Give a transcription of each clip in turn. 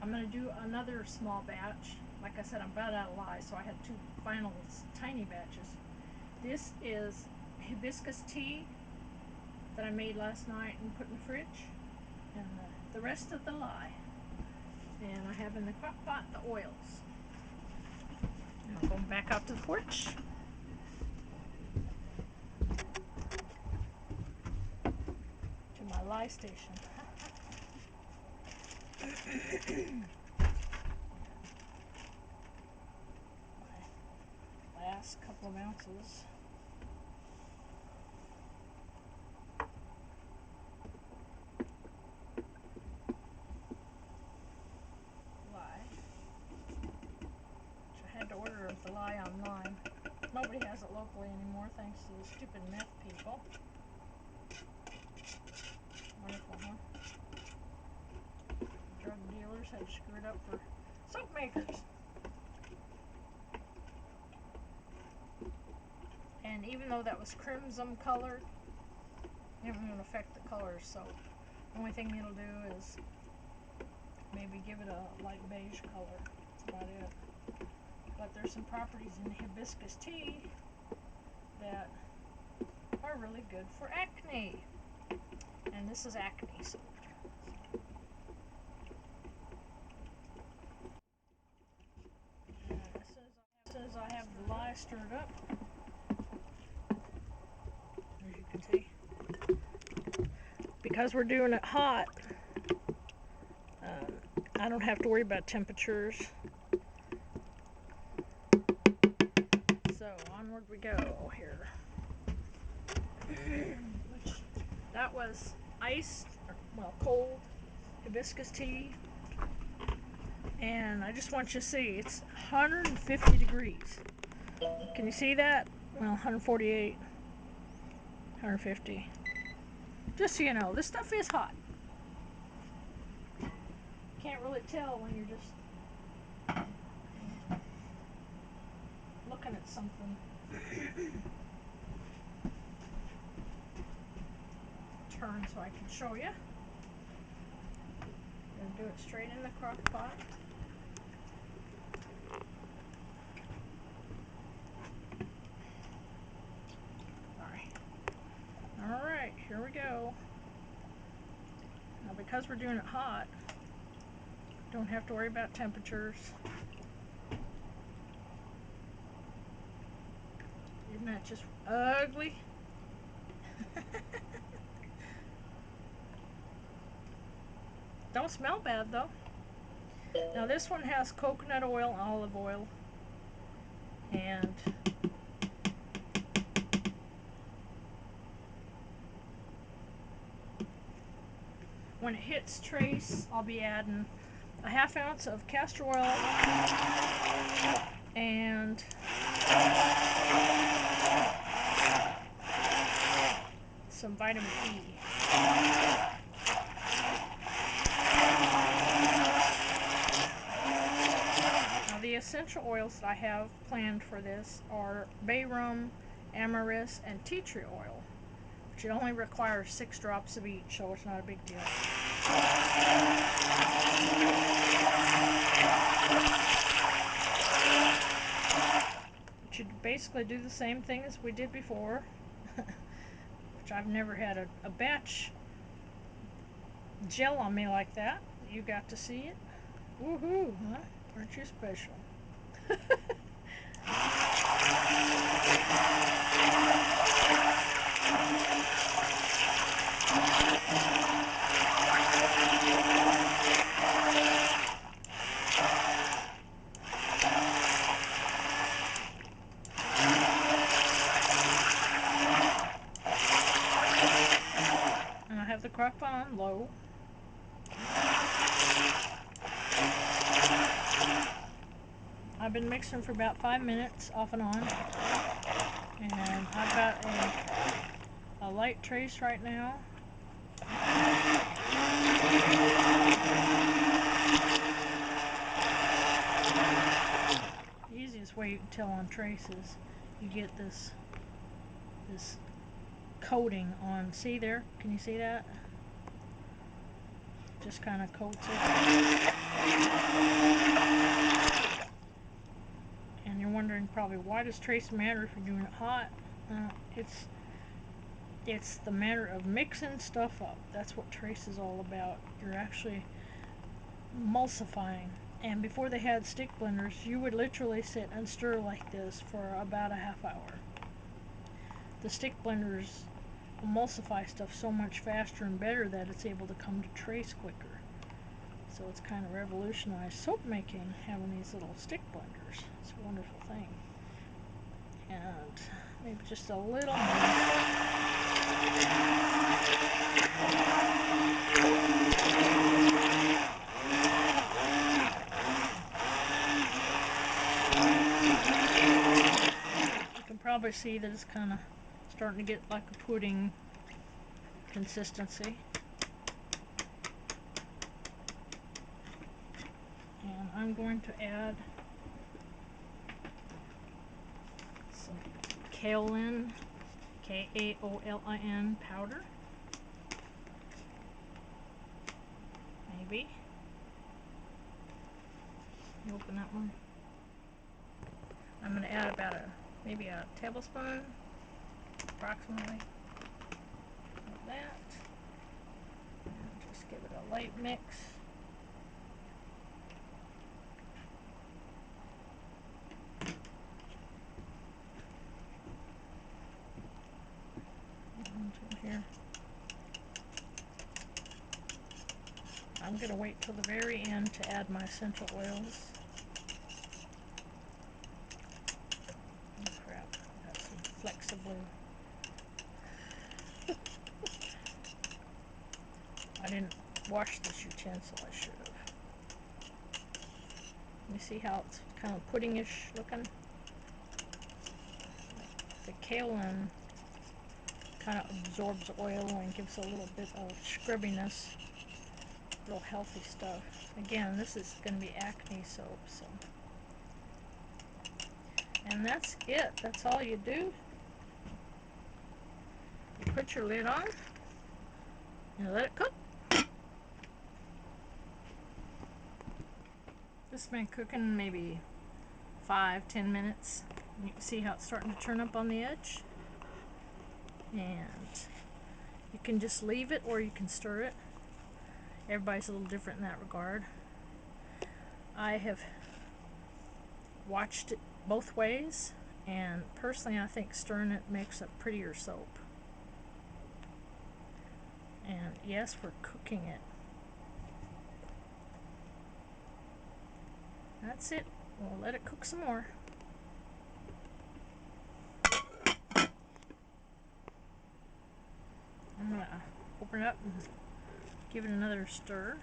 I'm going to do another small batch. Like I said, I'm about out of lye, so I had two final tiny batches. This is hibiscus tea that I made last night and put in the fridge, and the rest of the lye. And I have in the crock pot the oils. And I'm going back out to the porch to my lye station. My last couple of ounces. Lye. Which I had to order the lye online. Nobody has it locally anymore thanks to the stupid meth people. Wonderful, huh? Drug dealers have screwed up for soap makers. And even though that was crimson colored, it won't affect the color, so the only thing it'll do is maybe give it a light beige color. That's about it. But there's some properties in hibiscus tea that are really good for acne. And this is acne soap. As soon as I have the lye stirred up, as you can see, because we're doing it hot, I don't have to worry about temperatures. So onward we go here. Which, that was iced, well, cold hibiscus tea. And I just want you to see, it's 150 degrees. Can you see that? Well, 148, 150. Just so you know, this stuff is hot. Can't really tell when you're just looking at something. Turn so I can show you. I'm gonna do it straight in the crock pot. Alright, here we go. Now because we're doing it hot, don't have to worry about temperatures. Isn't that just ugly? Don't smell bad though. Now this one has coconut oil, olive oil, and when it hits trace, I'll be adding a half ounce of castor oil and some vitamin E. Now the essential oils that I have planned for this are bay rum, amarice, and tea tree oil, which it only requires 6 drops of each, so it's not a big deal. But you basically do the same thing as we did before, which I've never had a batch gel on me like that. You got to see it. Woohoo, huh? Aren't you special? And I have the crock pot on low. I've been mixing for about 5 minutes off and on. And I've got a light trace right now. The easiest way you can tell on trace is you get this coating on. See there? Can you see that? Just kind of coats it. And you're wondering probably, why does trace matter if you're doing it hot? It's the matter of mixing stuff up. That's what trace is all about. You're actually emulsifying. And before they had stick blenders, you would literally sit and stir like this for about a half hour. The stick blenders emulsify stuff so much faster and better that it's able to come to trace quicker. So it's kind of revolutionized soap making, having these little stick blenders. It's a wonderful thing. And maybe just a little more. You can probably see that it's kind of starting to get like a pudding consistency. And I'm going to add some kaolin, Kaolin powder. Maybe. You open that one. I'm going to add about maybe a tablespoon, approximately, of that. And just give it a light mix. Here. I'm going to wait till the very end to add my essential oils. Oh crap, I got some flexible. I didn't wash this utensil, I should have. You see how it's kind of puddingish looking? The kaolin kind of absorbs oil and gives a little bit of scrubbiness. Real healthy stuff. Again, this is going to be acne soap, so. And that's it. That's all you do. You put your lid on and let it cook. This has been cooking maybe 5-10 minutes. You can see how it's starting to turn up on the edge. And you can just leave it or you can stir it. Everybody's a little different in that regard. I have watched it both ways, and personally I think stirring it makes a prettier soap. And yes, we're cooking it. That's it. We'll let it cook some more. I'm going to open it up and give it another stir.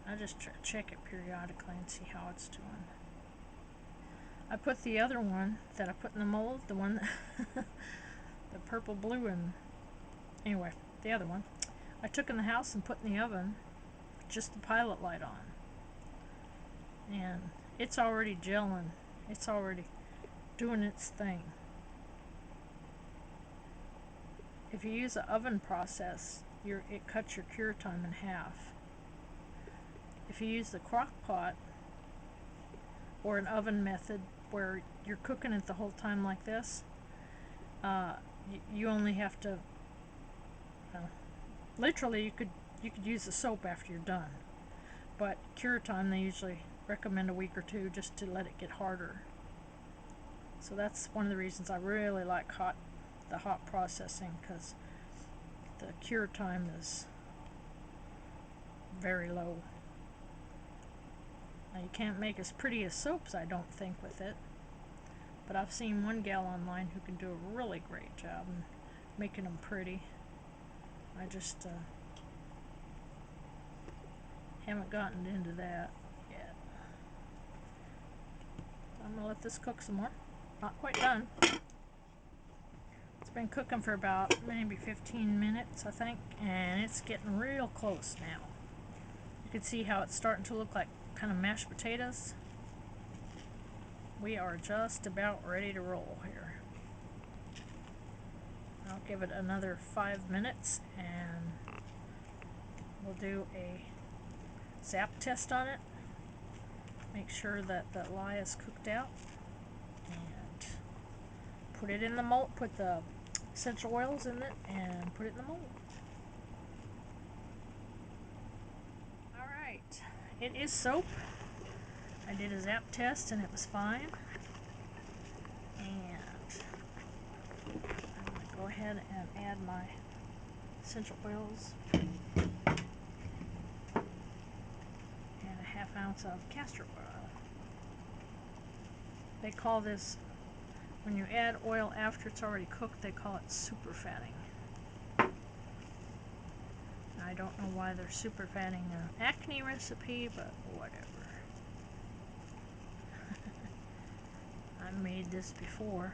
I just check it periodically and see how it's doing. I put the other one that I put in the mold, the one that the purple, blue, and anyway, the other one, I took in the house and put in the oven with just the pilot light on. And it's already gelling. It's already doing its thing. If you use an oven process, it cuts your cure time in half. If you use the crock pot or an oven method where you're cooking it the whole time like this, you only have to literally you could use the soap after you're done, but cure time they usually recommend a week or two just to let it get harder. So that's one of the reasons I really like the hot processing, because the cure time is very low. Now you can't make as pretty as soaps, I don't think, with it, but I've seen one gal online who can do a really great job in making them pretty. I just haven't gotten into that yet. I'm gonna let this cook some more. Not quite done. It's been cooking for about maybe 15 minutes, I think, and it's getting real close now. You can see how it's starting to look like kind of mashed potatoes. We are just about ready to roll here. I'll give it another 5 minutes and we'll do a zap test on it. Make sure that the lye is cooked out and put it in the mold, put the essential oils in it and put it in the mold. Alright, it is soap. I did a zap test and it was fine. And I'm going to go ahead and add my essential oils and a ½ ounce of castor oil. They call this, when you add oil after it's already cooked, they call it super fatting. I don't know why they're super fatting an acne recipe, but whatever. I made this before,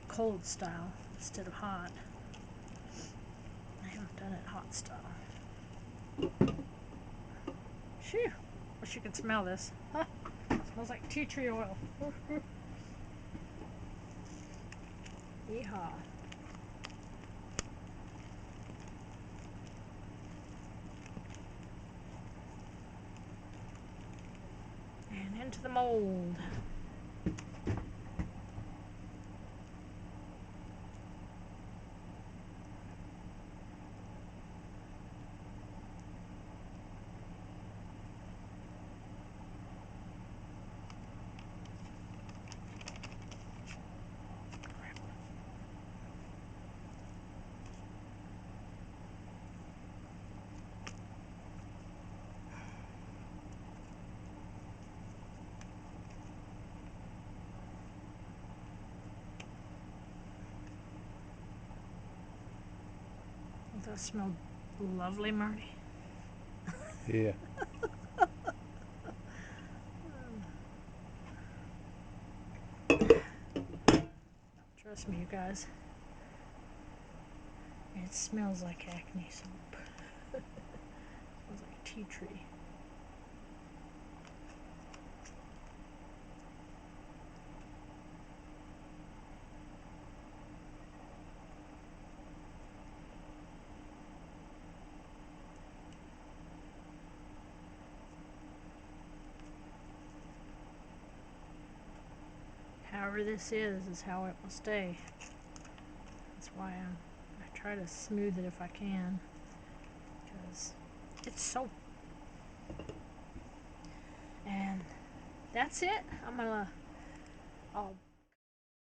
cold style instead of hot. I haven't done it hot style. Phew! Wish you could smell this. Huh? It smells like tea tree oil. Yeehaw. And into the mold. Does that smell lovely, Marty? Yeah. Trust me, you guys. It smells like acne soap. It smells like a tea tree. However this is how it will stay. That's why I try to smooth it if I can, because it's soap. And that's it. I'll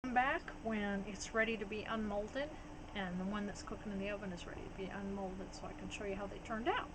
come back when it's ready to be unmolded and the one that's cooking in the oven is ready to be unmolded so I can show you how they turned out.